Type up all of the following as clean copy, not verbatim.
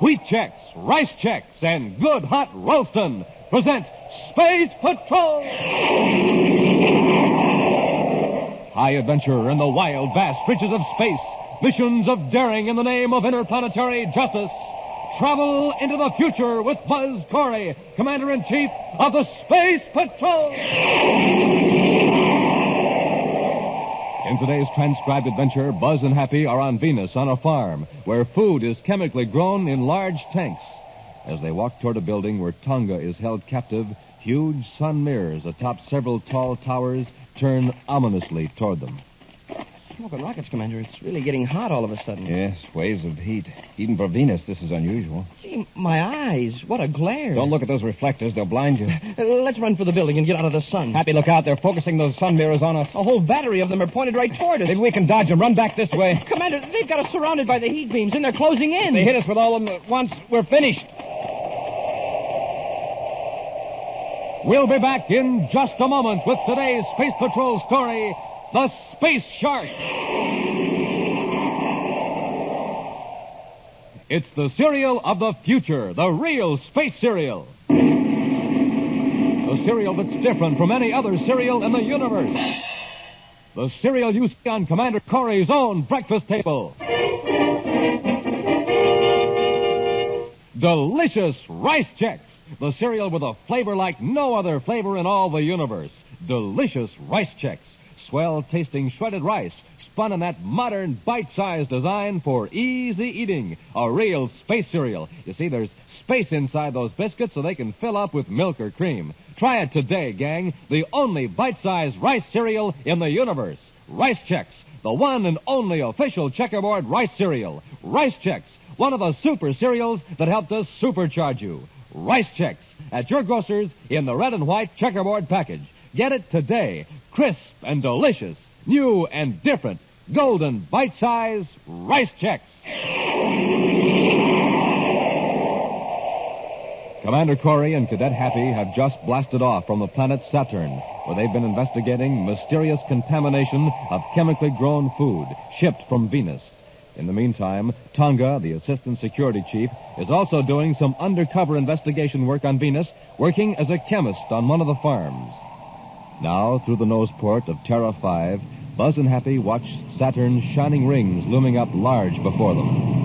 Wheat Chex, Rice Chex, and Good Hot Ralston present Space Patrol! High adventure in the wild, vast reaches of space. Missions of daring in the name of interplanetary justice. Travel into the future with Buzz Corey, Commander-in-Chief of the Space Patrol! In today's transcribed adventure, Buzz and Happy are on Venus on a farm where food is chemically grown in large tanks. As they walk toward a building where Tonga is held captive, huge sun mirrors atop several tall towers turn ominously toward them. Smoking rockets, Commander. It's really getting hot all of a sudden. Yes, waves of heat. Even for Venus, this is unusual. Gee, my eyes. What a glare. Don't look at those reflectors. They'll blind you. Let's run for the building and get out of the sun. Happy, look out. They're focusing those sun mirrors on us. A whole battery of them are pointed right toward us. Maybe we can dodge them. Run back this way. Commander, they've got us surrounded by the heat beams, and they're closing in. If they hit us with all of them at once, we're finished. We'll be back in just a moment with today's Space Patrol story, The Space Shark. It's the cereal of the future, the real space cereal. The cereal that's different from any other cereal in the universe. The cereal you see on Commander Corey's own breakfast table. Delicious Rice Chex, the cereal with a flavor like no other flavor in all the universe. Delicious Rice Chex, swell-tasting shredded rice, spun in that modern bite-sized design for easy eating. A real space cereal. You see, there's space inside those biscuits so they can fill up with milk or cream. Try it today, gang. The only bite-sized rice cereal in the universe. Rice Chex, the one and only official checkerboard rice cereal. Rice Chex, one of the super cereals that helped us supercharge you. Rice Chex, at your grocer's in the red and white checkerboard package. Get it today. Crisp and delicious. New and different. Golden bite-size Rice Chex. Commander Corey and Cadet Happy have just blasted off from the planet Saturn, where they've been investigating mysterious contamination of chemically grown food shipped from Venus. In the meantime, Tonga, the assistant security chief, is also doing some undercover investigation work on Venus, working as a chemist on one of the farms. Now, through the nose port of Terra 5, Buzz and Happy watch Saturn's shining rings looming up large before them.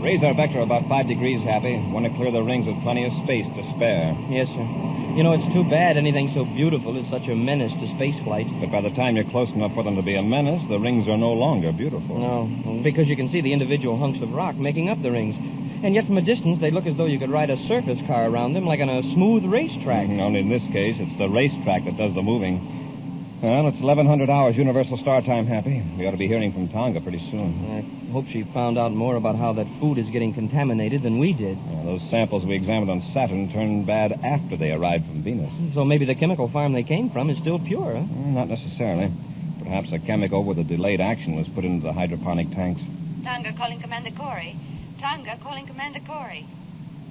Raise our vector about 5 degrees, Happy. Want to clear the rings with plenty of space to spare. Yes, sir. You know, it's too bad anything so beautiful is such a menace to spaceflight. But by the time you're close enough for them to be a menace, the rings are no longer beautiful. No, because you can see the individual hunks of rock making up the rings. And yet from a distance, they look as though you could ride a circus car around them like on a smooth racetrack. Only in this case, it's the racetrack that does the moving. Well, it's 1100 hours Universal Star Time, Happy. We ought to be hearing from Tonga pretty soon. I hope she found out more about how that food is getting contaminated than we did. Those samples we examined on Saturn turned bad after they arrived from Venus. So maybe the chemical farm they came from is still pure, huh? Not necessarily. Perhaps a chemical with a delayed action was put into the hydroponic tanks. Tonga calling Commander Corey. Tonga calling Commander Corey.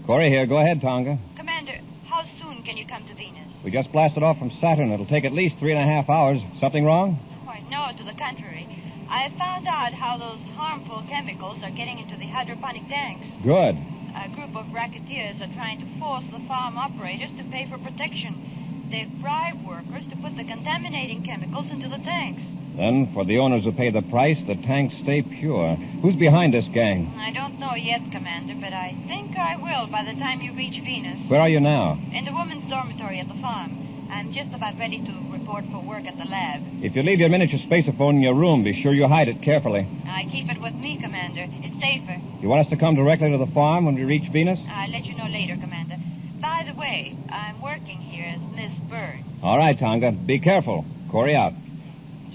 Corey here. Go ahead, Tonga. Commander, how soon can you come to Venus? We just blasted off from Saturn. It'll take at least 3.5 hours. Something wrong? Why, no, to the contrary. I have found out how those harmful chemicals are getting into the hydroponic tanks. Good. A group of racketeers are trying to force the farm operators to pay for protection. They've bribed workers to put the contaminating chemicals into the tanks. Then, for the owners who pay the price, the tanks stay pure. Who's behind this gang? I don't know yet, Commander, but I think I will by the time you reach Venus. Where are you now? In the women's dormitory at the farm. I'm just about ready to report for work at the lab. If you leave your miniature spaceophone in your room, be sure you hide it carefully. I keep it with me, Commander. It's safer. You want us to come directly to the farm when we reach Venus? I'll let you know later, Commander. By the way, I'm working here as Miss Burns. All right, Tonga. Be careful. Corey out.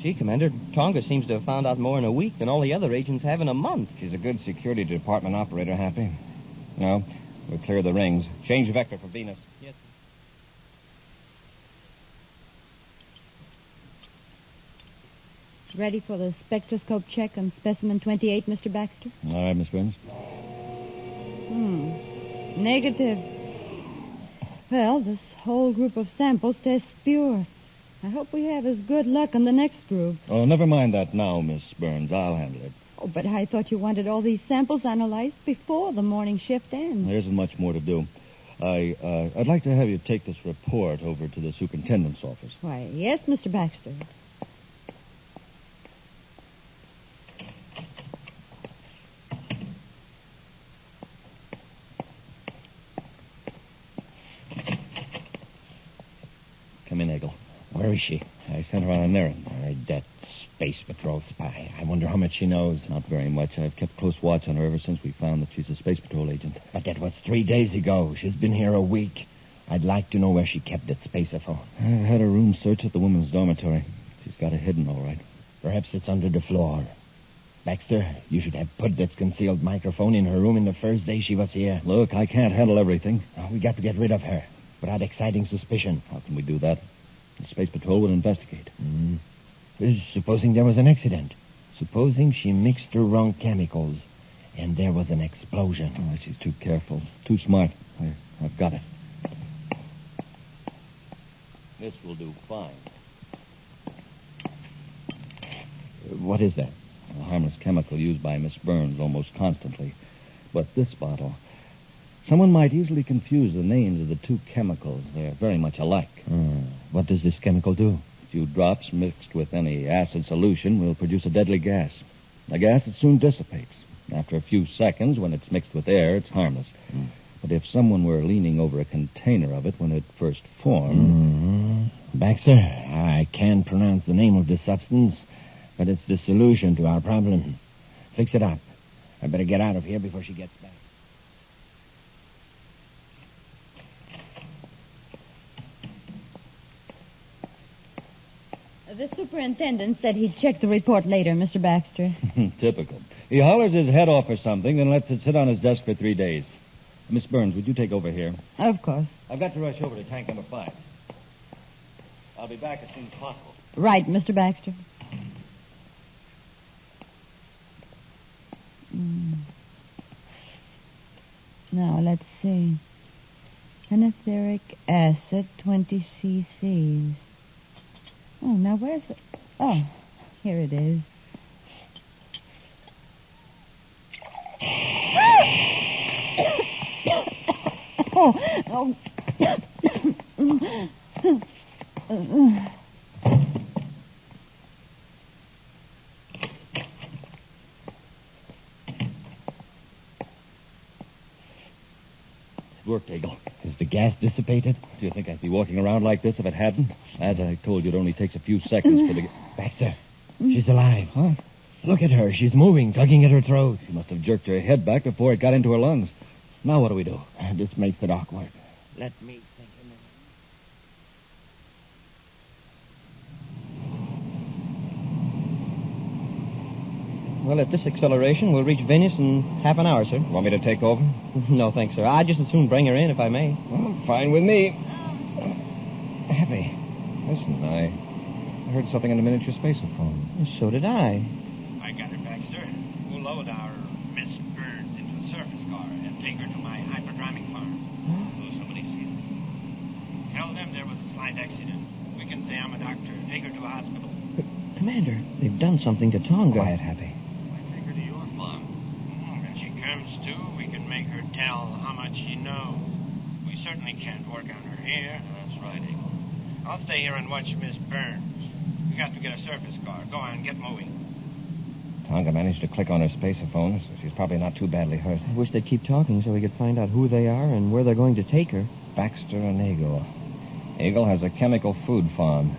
Gee, Commander, Tonga seems to have found out more in a week than all the other agents have in a month. She's a good security department operator, Happy. No, we'll clear the rings. Change vector for Venus. Yes, sir. Ready for the spectroscope check on specimen 28, Mr. Baxter? All right, Miss Burns. Negative. Well, this whole group of samples tests pure. I hope we have as good luck on the next group. Oh, never mind that now, Miss Burns. I'll handle it. Oh, but I thought you wanted all these samples analyzed before the morning shift ends. There isn't much more to do. I'd like to have you take this report over to the superintendent's office. Why, yes, Mr. Baxter. Come in, Eggle. Where is she? I sent her on an errand. All right, that Space Patrol spy. I wonder how much she knows. Not very much. I've kept close watch on her ever since we found that she's a Space Patrol agent. But that was 3 days ago. She's been here a week. I'd like to know where she kept that spaceophone. I've had her room searched at the women's dormitory. She's got it hidden, all right. Perhaps it's under the floor. Baxter, you should have put that concealed microphone in her room in the first day she was here. Look, I can't handle everything. Oh, we got to get rid of her without exciting suspicion. How can we do that? The Space Patrol would investigate. Supposing there was an accident. Supposing she mixed the wrong chemicals and there was an explosion. Oh, she's too careful. Too smart. I've got it. This will do fine. What is that? A harmless chemical used by Miss Burns almost constantly. But this bottle... Someone might easily confuse the names of the two chemicals. They're very much alike. What does this chemical do? A few drops mixed with any acid solution will produce a deadly gas. A gas that soon dissipates. After a few seconds, when it's mixed with air, it's harmless. But if someone were leaning over a container of it when it first formed... Baxter, I can't pronounce the name of the substance, but it's the solution to our problem. Fix it up. I better get out of here before she gets back. The superintendent said he'd check the report later, Mr. Baxter. Typical. He hollers his head off or something, then lets it sit on his desk for 3 days. Miss Burns, would you take over here? Of course. I've got to rush over to tank number 5. I'll be back as soon as possible. Right, Mr. Baxter. Now, let's see. Anetheric acid, 20 cc's. Oh, now where's it? Oh, here it is. Oh. It worked, Eggle. Is the gas dissipated? Do you think I'd be walking around like this if it hadn't? As I told you, it only takes a few seconds for the... Baxter, she's alive. Huh? Look at her. She's moving, tugging at her throat. She must have jerked her head back before it got into her lungs. Now what do we do? This makes it awkward. Let me think a minute. Well, at this acceleration, we'll reach Venus in half an hour, sir. Want me to take over? No, thanks, sir. I'd just as soon bring her in if I may. Well, fine with me. Happy. Listen, I heard something on the miniature spaceophone. So did I. I got her, Baxter. We'll load our Miss Burns into a surface car and take her to my hyperdramic farm. So somebody sees us. Tell them there was a slight accident. We can say I'm a doctor. Take her to a hospital. But, Commander, they've done something to Tonga. Quiet, Happy. I take her to your farm. When she comes to, we can make her tell how much she knows. We certainly can't work on her here. That's right, Eagle. I'll stay here and watch Miss Burns. We got to get a surface car. Go on, get moving. Tonga managed to click on her spaceophone, so she's probably not too badly hurt. I wish they'd keep talking so we could find out who they are and where they're going to take her. Baxter and Eagle. Eagle has a chemical food farm.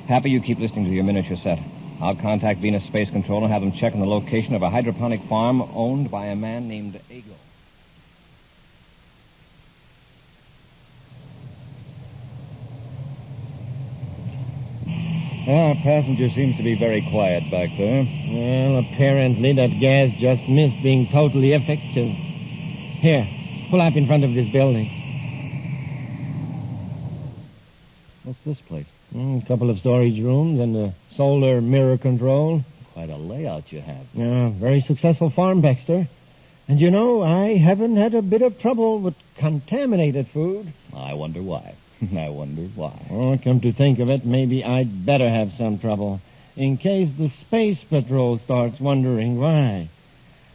Happy, you keep listening to your miniature set. I'll contact Venus Space Control and have them check on the location of a hydroponic farm owned by a man named Eagle. Our passenger seems to be very quiet back there. Well, apparently that gas just missed being totally effective. Here, pull up in front of this building. What's this place? A couple of storage rooms and a solar mirror control. Quite a layout you have. Yeah, very successful farm, Baxter. And you know, I haven't had a bit of trouble with contaminated food. I wonder why. I wonder why. Oh, come to think of it, maybe I'd better have some trouble. in case the Space Patrol starts wondering why.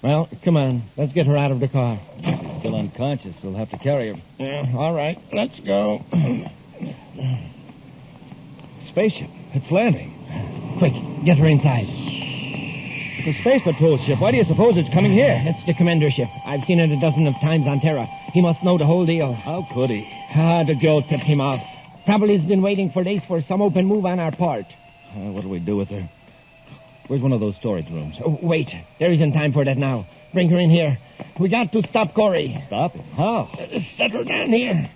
Well, come on. Let's get her out of the car. She's still unconscious. We'll have to carry her. Yeah, all right. Let's go. Spaceship. It's landing. Quick, get her inside. It's a Space Patrol ship. Why do you suppose it's coming here? It's the commander ship. I've seen it a dozen of times on Terra. He must know the whole deal. How could he? The girl tipped him off. Probably has been waiting for days for some open move on our part. What do we do with her? Where's one of those storage rooms? Oh, wait. There isn't time for that now. Bring her in here. We got to stop Corey. Stop him? How? Set her down here.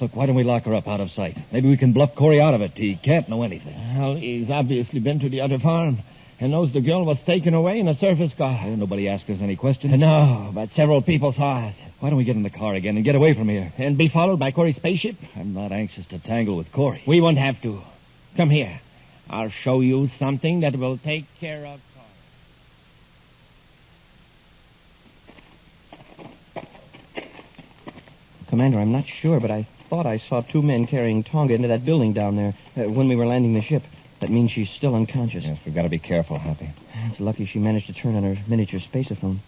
Look, why don't we lock her up out of sight? Maybe we can bluff Corey out of it. He can't know anything. Well, he's obviously been to the other farm and knows the girl was taken away in a surface car. Nobody asked us any questions? No, but several people saw us. Why don't we get in the car again and get away from here? And be followed by Corey's spaceship? I'm not anxious to tangle with Corey. We won't have to. Come here. I'll show you something that will take care of Corey. Commander, I'm not sure, but I thought I saw two men carrying Tonga into that building down there when we were landing the ship. That means she's still unconscious. Yes, we've got to be careful, Happy. It's lucky she managed to turn on her miniature spaceophone.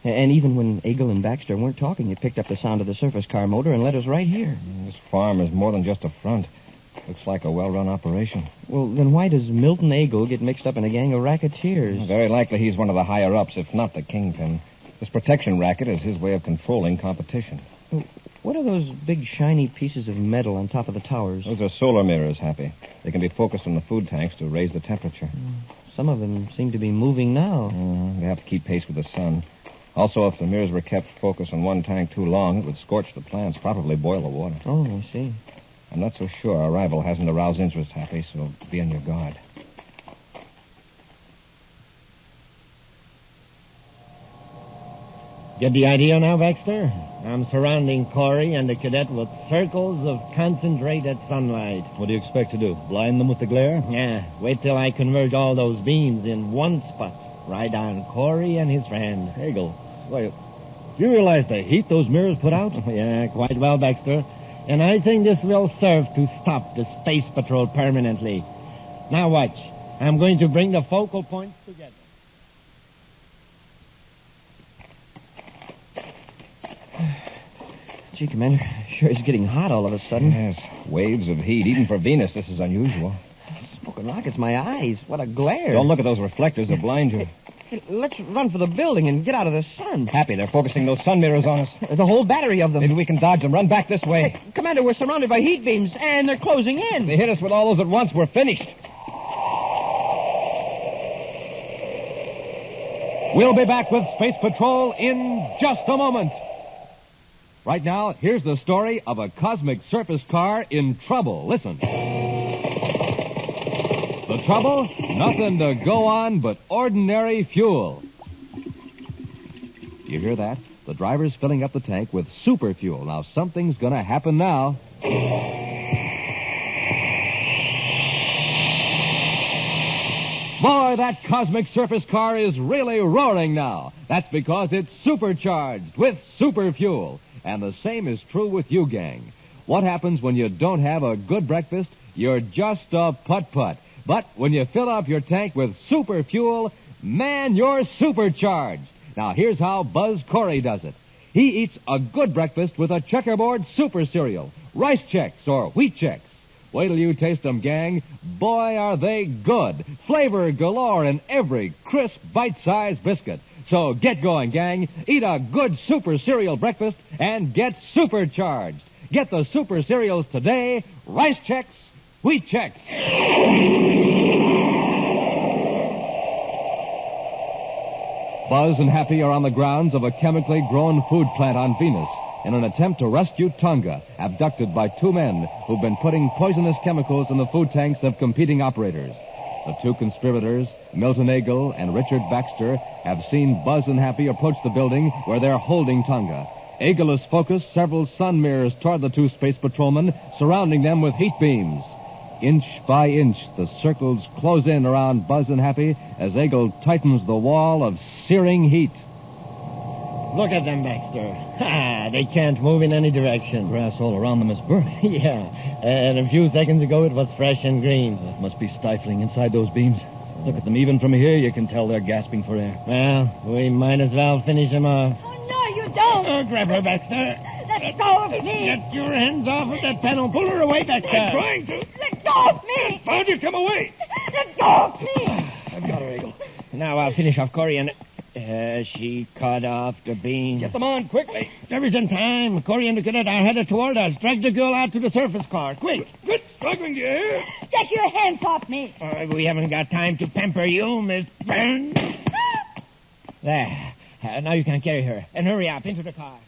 And even when Eagle and Baxter weren't talking, it picked up the sound of the surface car motor and led us right here. This farm is more than just a front. Looks like a well-run operation. Well, then why does Milton Eagle get mixed up in a gang of racketeers? Very likely he's one of the higher-ups, if not the kingpin. This protection racket is his way of controlling competition. What are those big, shiny pieces of metal on top of the towers? Those are solar mirrors, Happy. They can be focused on the food tanks to raise the temperature. Some of them seem to be moving now. They have to keep pace with the sun. Also, if the mirrors were kept focused on one tank too long, it would scorch the plants, probably boil the water. Oh, I see. I'm not so sure our rival hasn't aroused interest, Happy, so be on your guard. Get the idea now, Baxter? I'm surrounding Corey and the cadet with circles of concentrated sunlight. What do you expect to do? Blind them with the glare? Yeah, wait till I converge all those beams in one spot, right on Corey and his friend. Hagel, why, do you realize the heat those mirrors put out? Yeah, quite well, Baxter. And I think this will serve to stop the Space Patrol permanently. Now watch. I'm going to bring the focal points together. Gee, Commander, sure is getting hot all of a sudden. Yes, waves of heat. Even for Venus, this is unusual. Smoking rockets, my eyes. What a glare. Don't look at those reflectors. They'll blind you. Hey, let's run for the building and get out of the sun. Happy, they're focusing those sun mirrors on us. The whole battery of them. Maybe we can dodge them. Run back this way. Hey, Commander, we're surrounded by heat beams, and they're closing in. If they hit us with all those at once, we're finished. We'll be back with Space Patrol in just a moment. Right now, here's the story of a cosmic surface car in trouble. Listen. The trouble? Nothing to go on but ordinary fuel. You hear that? The driver's filling up the tank with super fuel. Now, something's going to happen now. Boy, that cosmic surface car is really roaring now. That's because it's supercharged with super fuel. And the same is true with you, gang. What happens when you don't have a good breakfast? You're just a putt-putt. But when you fill up your tank with super fuel, man, you're supercharged. Now, here's how Buzz Corey does it. He eats a good breakfast with a checkerboard super cereal, Rice Chex or Wheat Chex. Wait till you taste them, gang. Boy, are they good. Flavor galore in every crisp, bite-sized biscuit. So get going, gang. Eat a good super cereal breakfast and get supercharged. Get the super cereals today. Rice Chex, Wheat Chex. Buzz and Happy are on the grounds of a chemically grown food plant on Venus in an attempt to rescue Tonga, abducted by two men who've been putting poisonous chemicals in the food tanks of competing operators. The two conspirators, Milton Eagle and Richard Baxter, have seen Buzz and Happy approach the building where they're holding Tonga. Eagle has focused several sun mirrors toward the two space patrolmen, surrounding them with heat beams. Inch by inch, the circles close in around Buzz and Happy as Eagle tightens the wall of searing heat. Look at them, Baxter. Ha! They can't move in any direction. Grass all around them is burning. Yeah. And a few seconds ago, it was fresh and green. It must be stifling inside those beams. Look at them. Even from here, you can tell they're gasping for air. Well, we might as well finish them off. Oh, no, you don't. Oh, grab her, Baxter. Let go of me. Get your hands off of that panel. Pull her away, Baxter. I'm trying to. Let go of me. Found you. Come away. Let go of me. I've got her, Eagle. Now I'll finish off Corey and... she cut off the beam. Get them on quickly. There isn't time. Corey and the cadet are headed toward us. Drag the girl out to the surface car. Quick. Quit struggling, do you hear? Take your hands off me. We haven't got time to pamper you, Miss Burns. There. Now you can carry her. And hurry up into the car.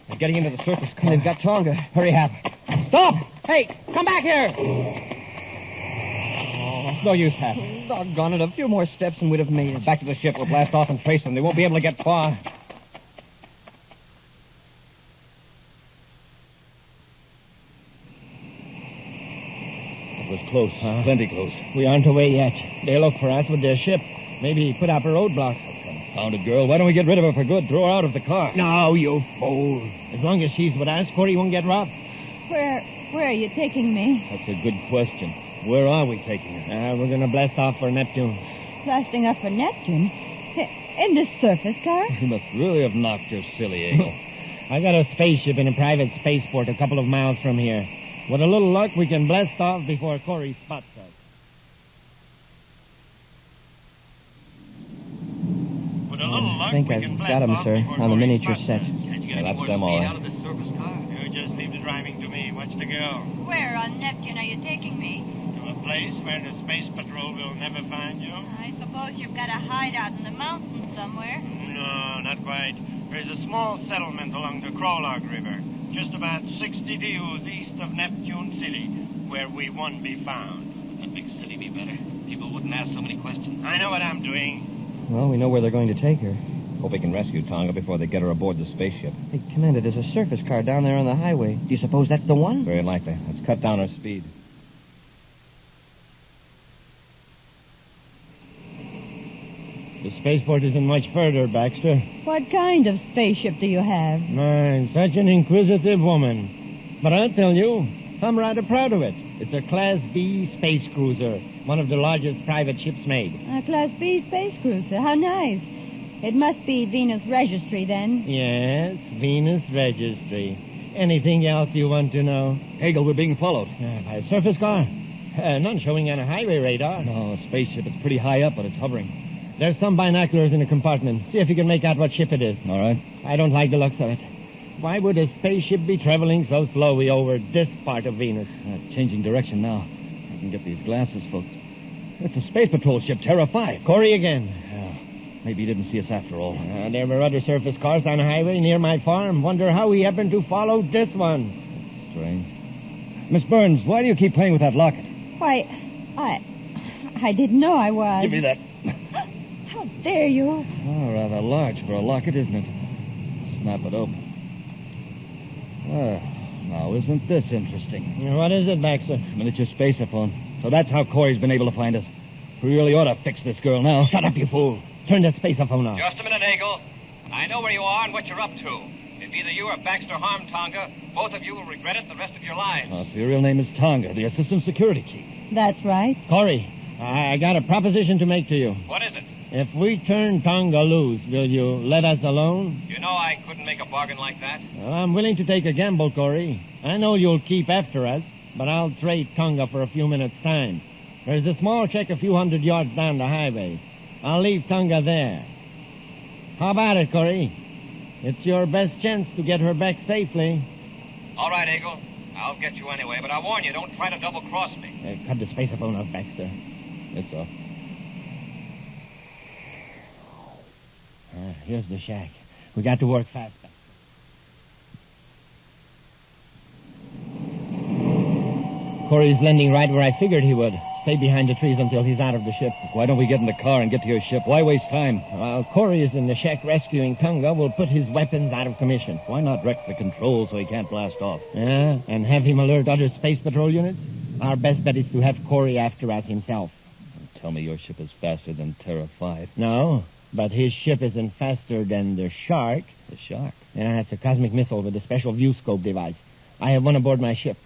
They're getting into the surface car. They've got Tonga. Hurry up. Stop! Hey, come back here! Oh, it's no use, Hap. Doggone it, a few more steps and we'd have made it. Back to the ship. We'll blast off and trace them. They won't be able to get far. It was close. Plenty close. We aren't away yet. They'll look for us with their ship. Maybe put up a roadblock. Confounded girl. Why don't we get rid of her for good? Throw her out of the car. No, you fool. As long as she's with us, Corey won't get robbed. Where are you taking me? That's a good question. Where are we taking her? We're going to blast off for Neptune. Blasting up for Neptune? In this surface car? You must really have knocked your silly Eagle. I got a spaceship in a private spaceport a couple of miles from here. With a little luck, we can blast off before Corey spots us. With a little luck, I think we I've can got blast him, off sir, before on the Corey miniature spots set. us. Yeah, that's them, all right. You just leave the driving to me. Watch the girl. Where on Neptune are you taking me? To a place where the space patrol will never find you. I suppose you've got a hideout in the mountains somewhere. No, not quite. There's a small settlement along the Crawlog River, just about 60 views east of Neptune City, where we won't be found. A big city be better. People wouldn't ask so many questions. I know what I'm doing. Well, we know where they're going to take her. Hope we can rescue Tonga before they get her aboard the spaceship. Hey, Commander, there's a surface car down there on the highway. Do you suppose that's the one? Very likely. Let's cut down our speed. The spaceport isn't much further, Baxter. What kind of spaceship do you have? Man, such an inquisitive woman. But I'll tell you, I'm rather proud of it. It's a Class B space cruiser, one of the largest private ships made. A Class B space cruiser. How nice. It must be Venus Registry, then. Yes, Venus Registry. Anything else you want to know? Eagle, we're being followed. By a surface car. None showing on a highway radar. No, a spaceship. It's pretty high up, but it's hovering. There's some binoculars in the compartment. See if you can make out what ship it is. All right. I don't like the looks of it. Why would a spaceship be traveling so slowly over this part of Venus? It's changing direction now. I can get these glasses, folks. It's a space patrol ship, Terra 5. Corey again. Maybe he didn't see us after all. There were other surface cars on the highway near my farm. Wonder how he happened to follow this one. That's strange. Miss Burns, why do you keep playing with that locket? Why, I didn't know I was. Give me that. How dare you? Oh, rather large for a locket, isn't it? Snap it open. Now, isn't this interesting? What is it, Baxter? Miniature spaceophone. So that's how Corey's been able to find us. We really ought to fix this girl now. Shut up, you fool. Turn that spaceophone off. Just a minute, Eagle. I know where you are and what you're up to. If either you or Baxter harm Tonga, both of you will regret it the rest of your lives. So your real name is Tonga, the assistant security chief. That's right. Corey, I got a proposition to make to you. What is it? If we turn Tonga loose, will you let us alone? You know I couldn't make a bargain like that. Well, I'm willing to take a gamble, Corey. I know you'll keep after us, but I'll trade Tonga for a few minutes' time. There's a small check a few hundred yards down the highway. I'll leave Tonga there. How about it, Corey? It's your best chance to get her back safely. All right, Eagle. I'll get you anyway, but I warn you, don't try to double-cross me. Cut the spaceophone off, Baxter. It's off. Here's the shack. We got to work fast. Corey's landing right where I figured he would. Stay behind the trees until he's out of the ship. Why don't we get in the car and get to your ship? Why waste time? While Corey is in the shack rescuing Tonga, we'll put his weapons out of commission. Why not wreck the controls so he can't blast off? Yeah, and have him alert other space patrol units? Our best bet is to have Corey after us himself. tell me your ship is faster than Terra 5. No, but his ship isn't faster than the Shark. The Shark? Yeah, it's a cosmic missile with a special view scope device. I have one aboard my ship.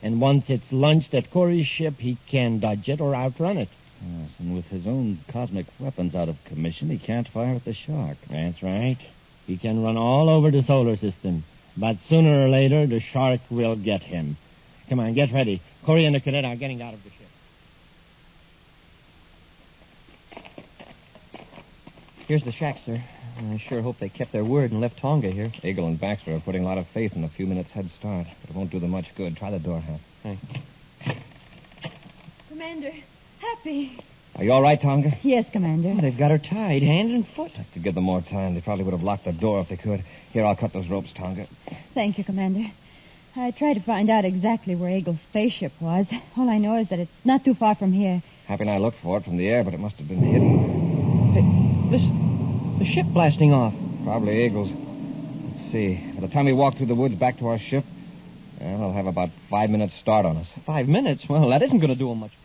And once it's launched at Corey's ship, he can dodge it or outrun it. Yes, and with his own cosmic weapons out of commission, he can't fire at the Shark. That's right. He can run all over the solar system. But sooner or later, the Shark will get him. Come on, get ready. Corey and the cadet are getting out of the ship. Here's the shack, sir. I sure hope they kept their word and left Tonga here. Eagle and Baxter are putting a lot of faith in a few minutes head start, but it won't do them much good. Try the door, Hap. Thanks. Commander, Happy. Are you all right, Tonga? Yes, Commander. Oh, they've got her tied, hand and foot. Just to give them more time, they probably would have locked the door if they could. Here, I'll cut those ropes, Tonga. Thank you, Commander. I tried to find out exactly where Eagle's spaceship was. All I know is that it's not too far from here. Happy and I looked for it from the air, but it must have been hidden. Hey, listen. The ship blasting off. Probably Eagle's. Let's see. By the time we walk through the woods back to our ship, they'll have about 5 minutes start on us. 5 minutes? Well, that isn't going to do them much good.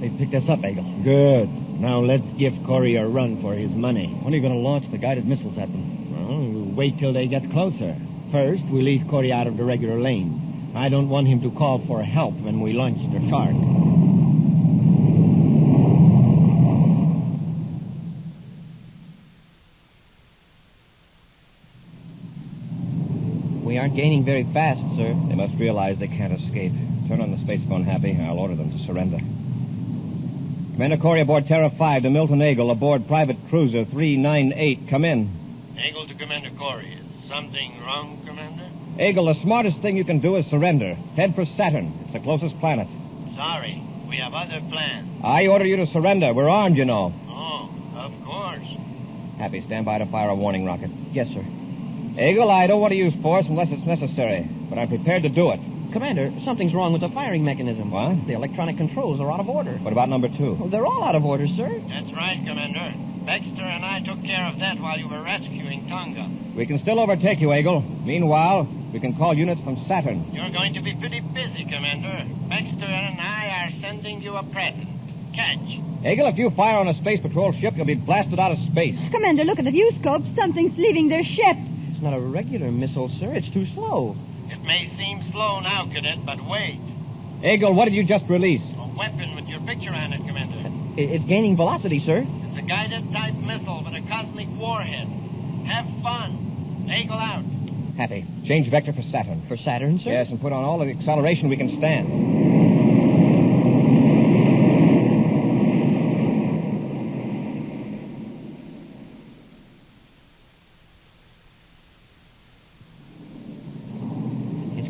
They picked us up, Eagle. Good. Now let's give Corey a run for his money. When are you going to launch the guided missiles at them? Well, we'll wait till they get closer. First, we leave Corey out of the regular lanes. I don't want him to call for help when we launch the Shark. We aren't gaining very fast, sir. They must realize they can't escape. Turn on the space phone, Happy. I'll order them to surrender. Commander Corey aboard Terra 5 to Milton Eagle aboard private cruiser 398. Come in. Eagle to Commander Corey. Is something wrong, Commander? Eagle, the smartest thing you can do is surrender. Head for Saturn. It's the closest planet. Sorry. We have other plans. I order you to surrender. We're armed, you know. Oh, of course. Happy, stand by to fire a warning rocket. Yes, sir. Eagle, I don't want to use force unless it's necessary, but I'm prepared to do it. Commander, something's wrong with the firing mechanism. What? The electronic controls are out of order. What about number 2? Well, they're all out of order, sir. That's right, Commander. Baxter and I took care of that while you were rescuing Tonga. We can still overtake you, Eagle. Meanwhile, we can call units from Saturn. You're going to be pretty busy, Commander. Baxter and I are sending you a present. Catch. Eagle, if you fire on a space patrol ship, you'll be blasted out of space. Commander, look at the view scope. Something's leaving their ship. It's not a regular missile, sir. It's too slow. It may seem slow now, Cadet, but wait. Eagle, what did you just release? A weapon with your picture on it, Commander. It's gaining velocity, sir. It's a guided type missile with a cosmic warhead. Have fun. Eagle out. Happy. Change vector for Saturn. For Saturn, sir? Yes, and put on all the acceleration we can stand.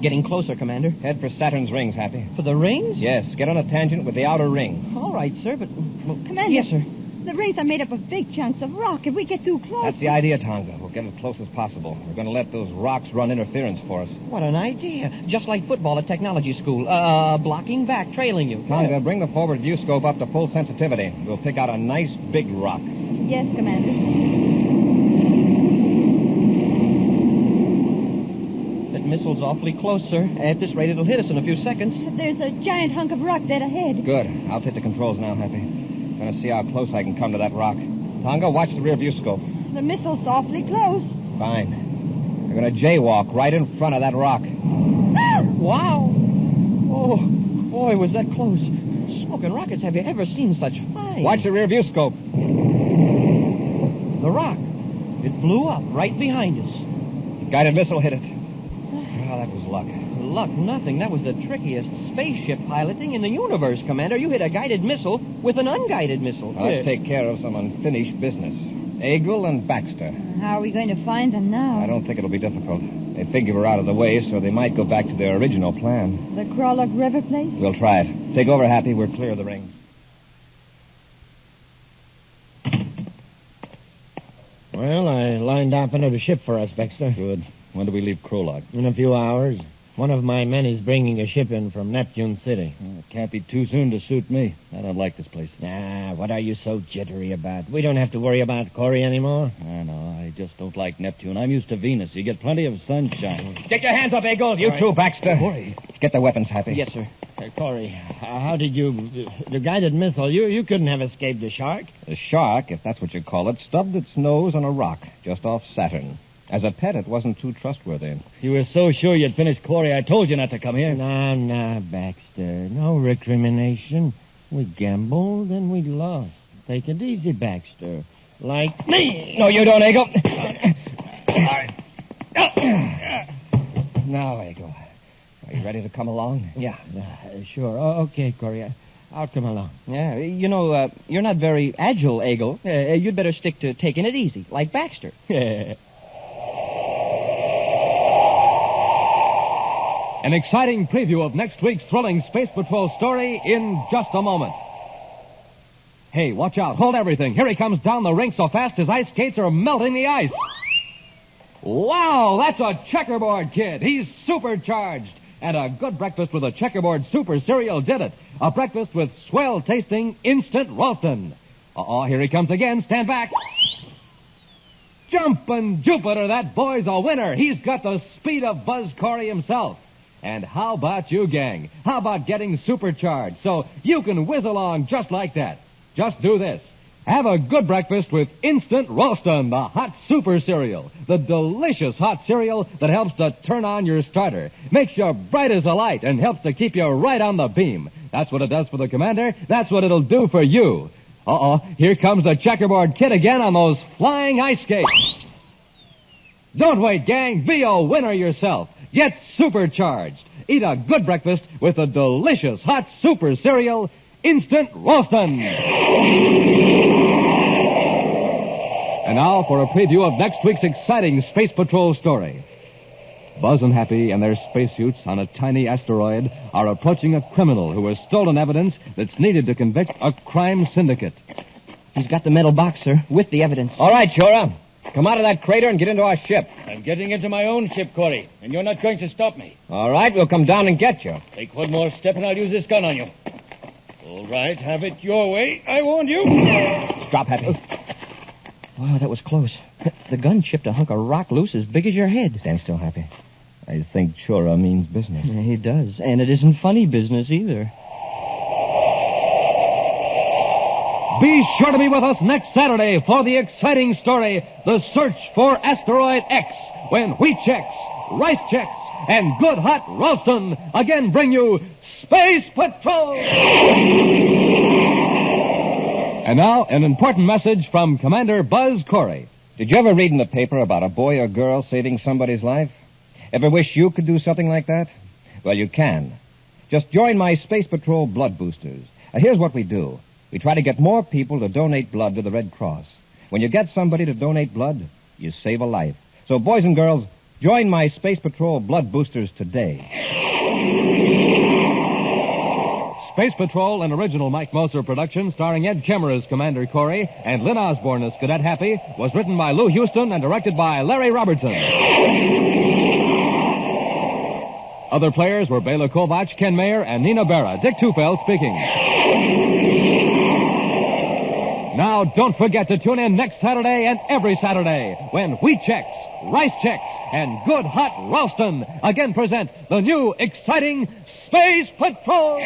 Getting closer, Commander. Head for Saturn's rings, Happy. For the rings? Yes, get on a tangent with the outer ring. All right, sir, but... Well, Commander. Yes, sir. The rings are made up of big chunks of rock. If we get too close... That's the idea, Tonga. We'll get as close as possible. We're going to let those rocks run interference for us. What an idea. Just like football at technology school. Blocking back, trailing you. Tonga, bring the forward view scope up to full sensitivity. We'll pick out a nice big rock. Yes, Commander. Missile's awfully close, sir. At this rate, it'll hit us in a few seconds. There's a giant hunk of rock dead ahead. Good. I'll take the controls now, Happy. Gonna see how close I can come to that rock. Tonga, watch the rear view scope. The missile's awfully close. Fine. We're gonna jaywalk right in front of that rock. Ah! Wow. Oh, boy, was that close. Smoking rockets, have you ever seen such fire? Watch the rear view scope. The rock. It blew up right behind us. The guided missile hit it. Oh, that was luck. Luck, nothing. That was the trickiest spaceship piloting in the universe, Commander. You hit a guided missile with an unguided missile. Now, let's take care of some unfinished business. Eagle and Baxter. How are we going to find them now? I don't think it'll be difficult. They figure we're out of the way, so they might go back to their original plan. The Crawlock River place? We'll try it. Take over, Happy. We're clear of the ring. Well, I lined up another ship for us, Baxter. Good. When do we leave Krolok? In a few hours. One of my men is bringing a ship in from Neptune City. Well, it can't be too soon to suit me. I don't like this place. Ah, what are you so jittery about? We don't have to worry about Corey anymore. I know. I just don't like Neptune. I'm used to Venus. You get plenty of sunshine. Get your hands up, Eagle. You too, Baxter. Corey. Get the weapons, Happy. Yes, sir. Corey, how did you... The guided missile, you couldn't have escaped the shark. The shark, if that's what you call it, stubbed its nose on a rock just off Saturn. As a pet, it wasn't too trustworthy. You were so sure you'd finish Corey, I told you not to come here. Nah, Baxter. No recrimination. We gambled and we lost. Take it easy, Baxter. Like me. No, you don't, Eagle. Now, Eagle. Are you ready to come along? Yeah, sure. Okay, Corey. I'll come along. Yeah, you're not very agile, Eagle. You'd better stick to taking it easy, like Baxter. An exciting preview of next week's thrilling Space Patrol story in just a moment. Hey, watch out. Hold everything. Here he comes down the rink so fast his ice skates are melting the ice. Wow, that's a checkerboard kid. He's supercharged. And a good breakfast with a checkerboard super cereal did it. A breakfast with swell-tasting instant Ralston. Here he comes again. Stand back. Jumpin' Jupiter, that boy's a winner. He's got the speed of Buzz Corey himself. And how about you, gang? How about getting supercharged so you can whiz along just like that? Just do this. Have a good breakfast with Instant Ralston, the hot super cereal. The delicious hot cereal that helps to turn on your starter. Makes you bright as a light and helps to keep you right on the beam. That's what it does for the Commander. That's what it'll do for you. Here comes the checkerboard kid again on those flying ice skates. Don't wait, gang. Be a winner yourself. Get supercharged. Eat a good breakfast with the delicious hot super cereal, Instant Ralston. And now for a preview of next week's exciting Space Patrol story. Buzz and Happy and their spacesuits on a tiny asteroid are approaching a criminal who has stolen evidence that's needed to convict a crime syndicate. He's got the metal box, sir, with the evidence. All right, Chora. Come out of that crater and get into our ship. I'm getting into my own ship, Corey, and you're not going to stop me. All right, we'll come down and get you. Take one more step and I'll use this gun on you. All right, have it your way. I warned you. Drop, Happy. Wow, that was close. The gun chipped a hunk of rock loose as big as your head. Stand still, Happy. I think Chora means business. Yeah, he does. And it isn't funny business either. Be sure to be with us next Saturday for the exciting story, The Search for Asteroid X, when Wheat Checks, Rice Checks, and Good Hot Ralston again bring you Space Patrol! And now, an important message from Commander Buzz Corey. Did you ever read in the paper about a boy or girl saving somebody's life? Ever wish you could do something like that? Well, you can. Just join my Space Patrol blood boosters. Here's what we do. We try to get more people to donate blood to the Red Cross. When you get somebody to donate blood, you save a life. So, boys and girls, join my Space Patrol blood boosters today. Space Patrol, an original Mike Moser production starring Ed Kemmer as Commander Corey and Lynn Osborne as Cadet Happy, was written by Lou Houston and directed by Larry Robertson. Other players were Bela Kovac, Ken Mayer, and Nina Berra. Dick Tufeld speaking. Now, don't forget to tune in next Saturday and every Saturday when Wheat Checks, Rice Checks, and Good Hot Ralston again present the new, exciting Space Patrol!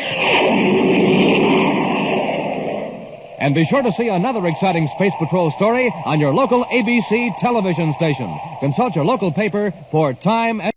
And be sure to see another exciting Space Patrol story on your local ABC television station. Consult your local paper for time and